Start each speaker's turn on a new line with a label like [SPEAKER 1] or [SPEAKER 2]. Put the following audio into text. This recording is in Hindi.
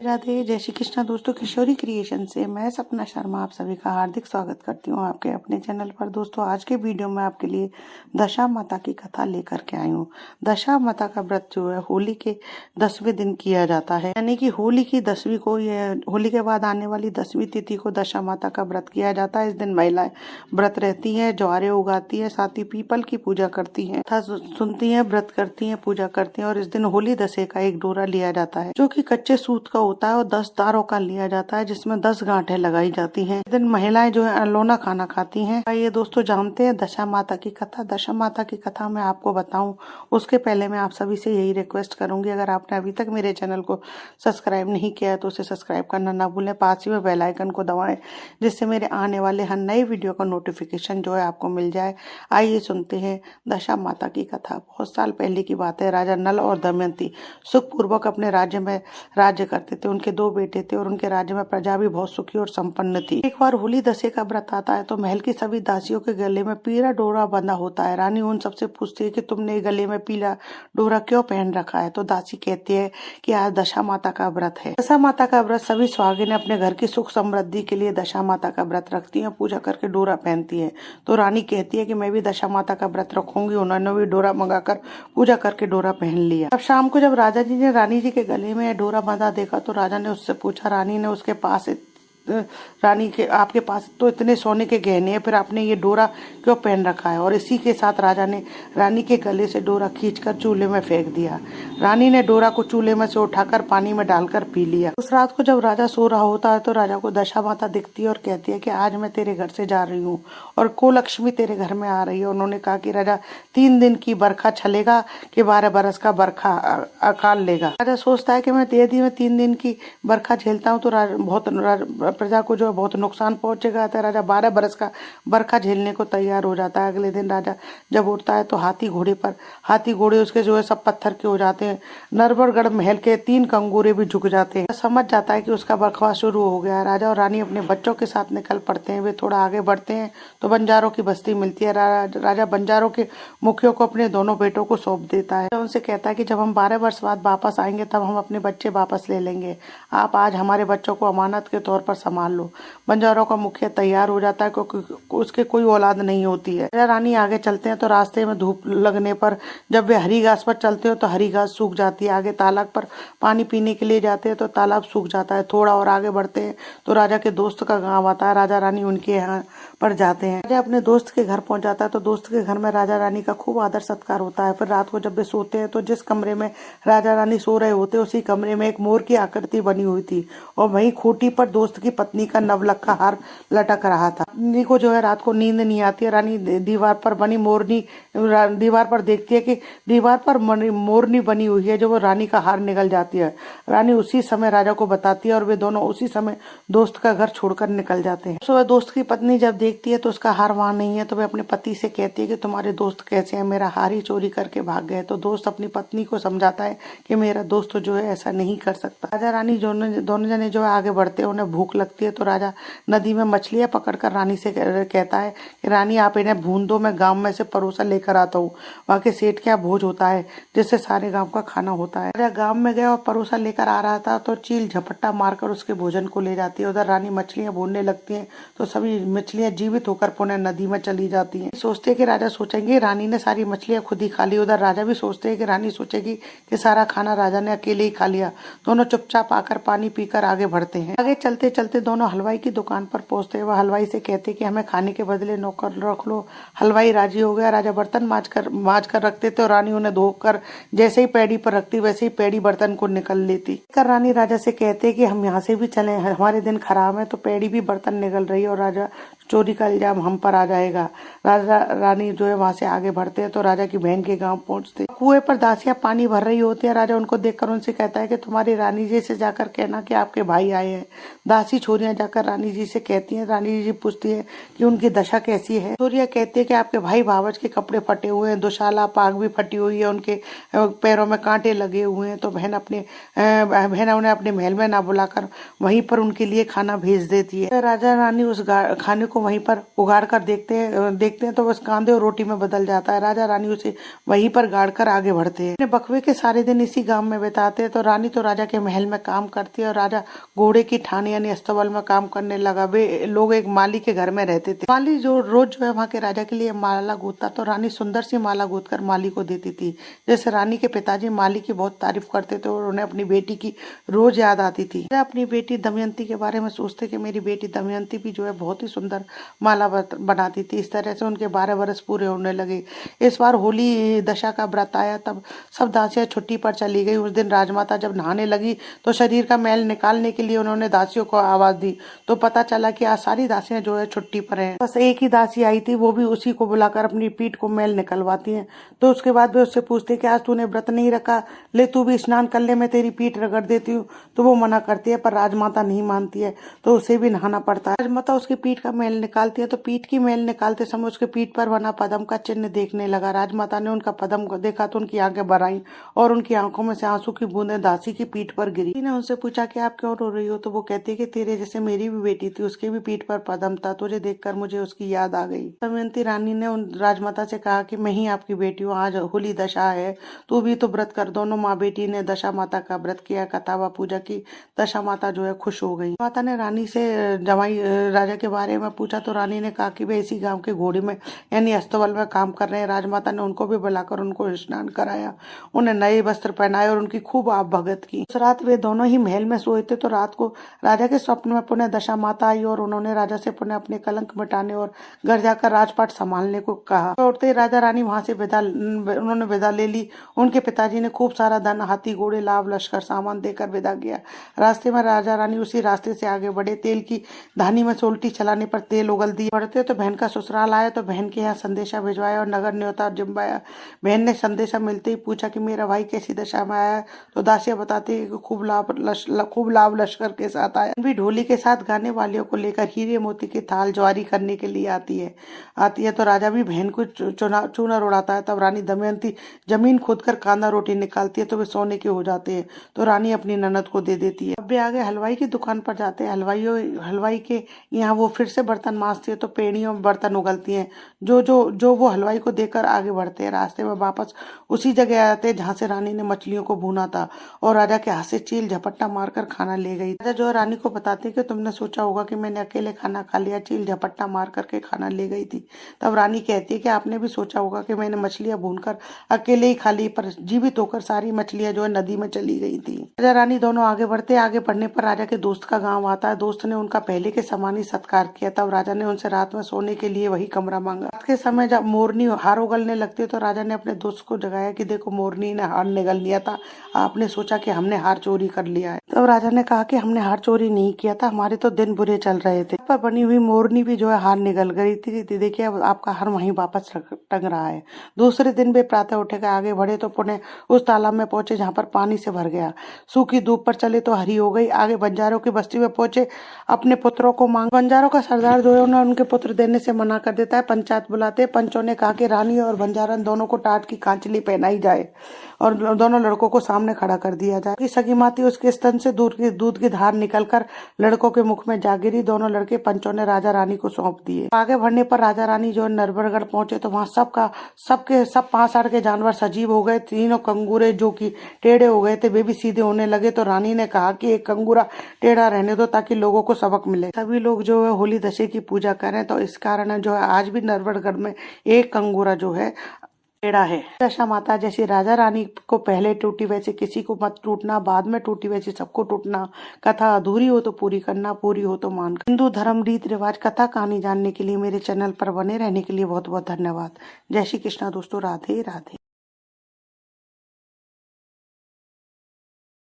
[SPEAKER 1] राधे, जय श्री कृष्णा। दोस्तों, किशोरी क्रिएशन से मैं सपना शर्मा आप सभी का हार्दिक स्वागत करती हूँ आपके अपने चैनल पर। दोस्तों, आज के वीडियो में आपके लिए दशा माता की कथा लेकर के आई हूँ। दशा माता का व्रत जो है होली के 10वें दिन किया जाता है, यानी कि होली की 10वीं को, यह होली के बाद आने वाली 10वीं तिथि को दशा माता का व्रत किया जाता है। इस दिन महिलाएं व्रत रहती है, ज्वारे उगाती है, साथ ही पीपल की पूजा करती है, कथा सुनती है, व्रत करती है, पूजा करती है। और इस दिन होली दशे का एक डोरा लिया जाता है जो कि कच्चे सूत का होता है और 10 तारों का लिया जाता है, जिसमें 10 गांठें लगाई जाती हैं। इस दिन महिलाएं जो है अनलोना खाना खाती हैं। ये दोस्तों जानते हैं दशा माता की कथा। दशा माता की कथा मैं आपको बताऊं उसके पहले मैं आप सभी से यही रिक्वेस्ट करूंगी, अगर आपने अभी तक मेरे चैनल को सब्सक्राइब नहीं किया है तो उसे सब्सक्राइब करना ना भूलें। पास ही में बेल आइकन को दबाएं जिससे मेरे आने वाले हर नई वीडियो का नोटिफिकेशन जो है आपको मिल जाए। आइए सुनते हैं दशा माता की कथा। बहुत साल पहले की बात है। राजा नल और दमयंती सुखपूर्वक अपने राज्य में राज्य करते थे। उनके 2 बेटे थे और उनके राज्य में प्रजा भी बहुत सुखी और संपन्न थी। एक बार होली दशे का व्रत आता है तो महल की सभी दासियों के गले में पीला डोरा बंधा होता है। रानी उन सबसे पूछती है कि तुमने गले में पीला डोरा क्यों पहन रखा है। तो दासी कहती है कि आज दशा माता का व्रत है। दशा माता का व्रत सभी सुहागिनें अपने घर की सुख समृद्धि के लिए दशा माता का व्रत रखती है, पूजा करके डोरा पहनती है। तो रानी कहती है कि मैं भी दशा माता का व्रत रखूंगी। उन्होंने भी डोरा मंगाकर पूजा करके डोरा पहन लिया। अब शाम को जब राजा जी ने रानी जी के गले में डोरा बंधा देखा तो राजा ने उससे पूछा, रानी ने उसके पास, रानी के आपके पास तो इतने सोने के गहने हैं, फिर आपने ये डोरा क्यों पहन रखा है। और इसी के साथ राजा ने रानी के गले से डोरा खींचकर चूल्हे में फेंक दिया। रानी ने डोरा को चूल्हे में से उठाकर पानी में डालकर पी लिया। उस रात को जब राजा सो रहा होता है तो राजा को दशा माता दिखती है और कहती है कि आज मैं तेरे घर से जा रही हूँ और कुलक्ष्मी तेरे घर में आ रही है। उन्होंने कहा कि राजा 3 दिन की बरखा छलेगा कि 12 बरस का बरखा अकाल लेगा। राजा सोचता है कि मैं 3 दिन की बरखा झेलता हूँ तो बहुत प्रजा को जो बहुत नुकसान पहुंचेगा। तो राजा 12 बरस का बरखा झेलने को तैयार हो जाता है। अगले दिन राजा जब उठता है तो हाथी घोड़े उसके जो है सब पत्थर के हो जाते हैं। नरवरगढ़ महल के 3 कंगूरे भी झुक जाते हैं। समझ जाता है कि उसका बरखा शुरू हो गया है। राजा और रानी अपने बच्चों के साथ निकल पड़ते हैं। वे थोड़ा आगे बढ़ते हैं तो बंजारों की बस्ती मिलती है। राजा बंजारों के मुखियों को अपने दोनों बेटों को सौंप देता है। उनसे कहता है कि जब हम 12 वर्ष बाद वापस आएंगे तब हम अपने बच्चे वापस ले लेंगे। आप आज हमारे बच्चों को अमानत के तौर पर संभाल लो। बंजारों का मुखिया तैयार हो जाता है क्योंकि उसके कोई औलाद नहीं होती है। राजा रानी आगे चलते हैं तो रास्ते में धूप लगने पर जब वे हरी घास पर चलते हो तो हरी घास सूख जाती है। आगे तालाब पर पानी पीने के लिए जाते हैं तो तालाब सूख जाता है। थोड़ा और आगे बढ़ते हैं तो राजा के दोस्त का गांव आता है। राजा रानी उनके यहाँ पर जाते हैं। राजा अपने दोस्त के घर पहुंच जाता है तो दोस्त के घर में राजा रानी का खूब आदर सत्कार होता है। फिर रात को जब वे सोते हैं तो जिस कमरे में राजा रानी सो रहे होते उसी कमरे में एक मोर की आकृति बनी हुई थी और वहीं खूंटी पर दोस्त की पत्नी का नवलखा हार लटक रहा था। रानी को जो है रात को नींद नहीं आती है। रानी दीवार पर बनी मोरनी, दीवार पर देखती है कि दीवार पर मोरनी बनी हुई है जो वो रानी का हार निकल जाती है। रानी उसी समय राजा को बताती है और वे दोनों उसी समय दोस्त का घर छोड़कर निकल जाते हैं। सुबह दोस्त की पत्नी जब देखती है तो उसका हार वहां नहीं है तो वे अपने पति से कहती है कि तुम्हारे दोस्त कैसे हैं, मेरा हार ही चोरी करके भाग गए। तो दोस्त अपनी पत्नी को समझाता है कि मेरा दोस्त जो है ऐसा नहीं कर सकता। राजा रानी दोनों जने जो है आगे बढ़ते हैं। उन्हें भूख लगती है तो राजा नदी में मछलियां पकड़कर रानी से कहता है कि रानी आप इन्हें भून दो, मैं गांव में से परोसा लेकर आता हूँ। वहाँ के सेठ क्या भोज होता है जिससे सारे गांव का खाना होता है। राजा गांव में गया और परोसा लेकर आ रहा था तो चील झपट्टा मारकर उसके भोजन को ले जाती है। उधर रानी मछलियां भूनने लगती है तो सभी मछलियां जीवित होकर पुनः नदी में चली जाती है। सोचते कि राजा सोचेंगे रानी ने सारी मछलियां खुद ही खा ली। उधर राजा भी सोचते है कि रानी सोचेगी कि सारा खाना राजा ने अकेले ही खा लिया। दोनों चुपचाप आकर पानी पीकर आगे बढ़ते हैं। आगे चलते चलते दोनों हलवाई की दुकान पर पहुंचते हैं। वह हलवाई से कहते कि हमें खाने के बदले नौकर रख लो। हलवाई राजी हो गया। राजा बर्तन मांज कर रखते थे और रानी उन्हें धोकर जैसे ही पैड़ी पर रखती वैसे ही पैड़ी बर्तन को निकल लेती। रानी राजा से कहते कि हम यहाँ से भी चले, हमारे दिन खराब है। तो पैड़ी भी बर्तन निकल रही है और राजा चोरी का इल्जाम हम पर आ जाएगा। राजा रानी जो है वहां से आगे बढ़ते हैं तो राजा की बहन के गांव पहुंचते। कुएं पर दासियां पानी भर रही होती है। राजा उनको देखकर उनसे कहता है कि तुम्हारी रानी जी से जाकर कहना कि आपके भाई आए हैं। दासी छोरियां जाकर रानी जी से कहती हैं। रानी जी पूछती है कि उनकी दशा कैसी है। छोरियां कहती है कि आपके भाई भावज के कपड़े फटे हुए हैं, दुशाला पाग भी फटी हुई है, उनके पैरों में कांटे लगे हुए हैं। तो बहन उन्हें अपने महल में ना बुलाकर वहीं पर उनके लिए खाना भेज देती है। राजा रानी उस खाने को को वहीं पर उगाड़ कर देखते हैं तो बस कांदे और रोटी में बदल जाता है। राजा रानी उसे वहीं पर गाड़ कर आगे बढ़ते हैं। अपने बकवे के सारे दिन इसी गांव में बिताते हैं। तो रानी तो राजा के महल में काम करती है और राजा घोड़े की ठानी यानी अस्तबल में काम करने लगा। वे लोग एक माली के घर में रहते थे। माली जो रोज जो है वहाँ के राजा के लिए माला गूंथता, तो रानी सुंदर सी माला गूंथ कर माली को देती थी। जैसे रानी के पिताजी माली की बहुत तारीफ करते थे और उन्हें अपनी बेटी की रोज याद आती थी। अपनी बेटी दमयंती के बारे में सोचते कि मेरी बेटी दमयंती भी जो है बहुत ही सुंदर माला बनाती थी। इस तरह से उनके 12 वर्ष पूरे होने लगे। इस बार होली दशा का व्रत आया, तब सब दासियां छुट्टी पर चली गई। उस दिन राजमाता जब नहाने लगी तो शरीर का मैल निकालने के लिए उन्होंने दासियों को आवाज दी, तो पता चला कि आज सारी दासियां जो है छुट्टी पर हैं। बस एक ही दासी आई थी, वो भी उसी को बुलाकर अपनी पीठ को मैल निकलवाती है। तो उसके बाद वे उससे पूछते कि आज तूने व्रत नहीं रखा, ले तू भी स्नान कर ले, मैं तेरी पीठ रगड़ देती हूँ। तो वो मना करती है, पर राजमाता नहीं मानती है, तो उसे भी नहाना पड़ता है। राजमाता उसकी पीठ का मैल निकालती है, तो पीठ की मैल निकालते समय उसके पीठ पर बना पद्म का चिन्ह देखने लगा। राजमाता ने उनका पद्म को देखा तो उनकी आंखें भर आईं और उनकी आंखों में से आंसू की बूंदें दासी की पीठ पर गिरी। ने उनसे पूछा कि आप क्यों रो रही हो? तो वो कहती है कि तेरे जैसे मेरी भी बेटी थी, उसके भी पीठ पर पद्म था, तुझे देखकर मुझे उसकी याद आ गई। दमयंती रानी ने उन राजमाता से कहा कि मैं ही आपकी बेटी हूँ, आज होली दशा है, तू भी तो व्रत कर। दोनों माँ बेटी ने दशा माता का व्रत किया, कथा व पूजा की। दशा माता जो है खुश हो गई। माता ने रानी से जमाई राजा के बारे में पूछा, तो रानी ने कहा कि वे इसी गांव के घोड़े में यानी अस्तबल में काम कर रहे हैं। राजमाता ने उनको भी बुलाकर उनको स्नान कराया, उन्हें नए वस्त्र पहनाए और उनकी खूब आप भगत की। उस रात वे दोनों ही महल में सोए थे। तो रात को राजा के स्वप्न में पुनः दशा माता आई और उन्होंने राजा से पुनः अपने कलंक मिटाने और घर जाकर राजपाट संभालने को कहा। तो उठते राजा रानी वहां से उन्होंने विदा ले ली। उनके पिताजी ने खूब सारा धन, हाथी घोड़े, लाभ लश्कर सामान देकर विदा किया। रास्ते में राजा रानी उसी रास्ते से आगे बढ़े। तेल की धानी में से उल्टी चलाने पर तेल उगल दिए। बढ़ते तो बहन का ससुराल आया, तो बहन के यहाँ संदेशा भिजवाया और नगर न्योता जिम्बाया। बहन ने संदेशा मिलते ही पूछा कि मेरा भाई कैसी दशा में आया। तो दासियां बताती है कि खूब लाभ लश्कर के साथ आया। भी ढोली के साथ गाने वालियों को लेकर हीरे मोती के थाल ज्वारी करने के लिए आती है। तो राजा भी बहन को चूनर उड़ाता है। तब रानी दमयंती जमीन खोदकर कांदा रोटी निकालती है, तो वे सोने के हो जाते हैं। तो रानी अपनी ननद को दे देती है। अब वे आगे हलवाई की दुकान पर जाते हैं। हलवाई के यहाँ वो फिर से बर्तन मांजती है, तो पेड़ियों में बर्तन उगलती हैं। जो वो हलवाई को देकर आगे बढ़ते हैं। रास्ते में वापस उसी जगह आते हैं जहाँ से रानी ने मछलियों को भूना था और राजा के हाथ से चील झपट्टा मारकर खाना ले गई। राजा जो रानी को बताते हैं कि तुमने सोचा होगा कि मैंने अकेले खाना खा लिया, चील झपट्टा मार करके खाना ले गई थी। तब रानी कहती है कि आपने भी सोचा होगा कि मैंने मछलियां भूनकर अकेले ही खा ली, पर जीवित होकर सारी मछलियां जो है नदी में चली गई थी। राजा रानी दोनों आगे बढ़ते। आगे बढ़ने पर राजा के दोस्त का गांव आता है। दोस्त ने उनका पहले के समान ही सत्कार किया। तब राजा ने उनसे रात में सोने के लिए वही कमरा मांगा। रात के समय जब मोरनी हार उगलने लगती है, तो राजा ने अपने दोस्त को जगाया कि देखो मोरनी ने हार निगल लिया था, आपने सोचा कि हमने हार चोरी कर लिया है। तब राजा ने कहा कि हमने हार चोरी नहीं किया था, हमारे तो दिन बुरे चल रहे थे। पर बनी हुई मोरनी भी जो है हार निगल गई थी। देखिए अब आपका हार वहीं वापस टंग रहा है। दूसरे दिन वे प्रातः उठकर आगे बढ़े, तो पुनः उस तालाब में पहुंचे जहाँ पर पानी से भर गया। सूखी धूप पर चले तो हरी हो गई। आगे बंजारों की बस्ती में पहुंचे, अपने पुत्रों को मांग। बंजारों का सरदार जो है उन्हें उनके पुत्र देने से मना कर देता है। पंचायत बुलाते। पंचों ने कहा कि रानी और बंजारन दोनों को टाट की कांचली पहनाई जाए और दोनों लड़कों को सामने खड़ा कर दिया जाए। सगी माती उसके स्तन से दूध की धार निकलकर लड़कों के मुख में जा गिरी। दोनों लड़के पंचों ने राजा रानी को सौंप दिए। आगे बढ़ने पर राजा रानी जो नरबरगढ़ पहुंचे, तो वहाँ सब 5 के जानवर सजीव हो गए। तीनों कंगूरे जो कि टेढ़े हो गए थे, वे भी सीधे होने लगे। तो रानी ने कहा कि एक कंगूरा टेढ़ा रहने दो ताकि लोगों को सबक मिले। सभी लोग जो है होली दशे की पूजा करें, तो इस कारण जो है आज भी नरबरगढ़ में एक कंगूरा जो है टेढ़ा है। दशा माता जैसी राजा रानी को पहले टूटी वैसे किसी को मत टूटना, बाद में टूटी वैसी सबको टूटना। कथा अधूरी हो तो पूरी करना, पूरी हो तो मान। हिंदू धर्म रीत रिवाज कथा कहानी जानने के लिए मेरे चैनल पर बने रहने के लिए बहुत बहुत धन्यवाद। जय श्री कृष्णा दोस्तों, राधे राधे।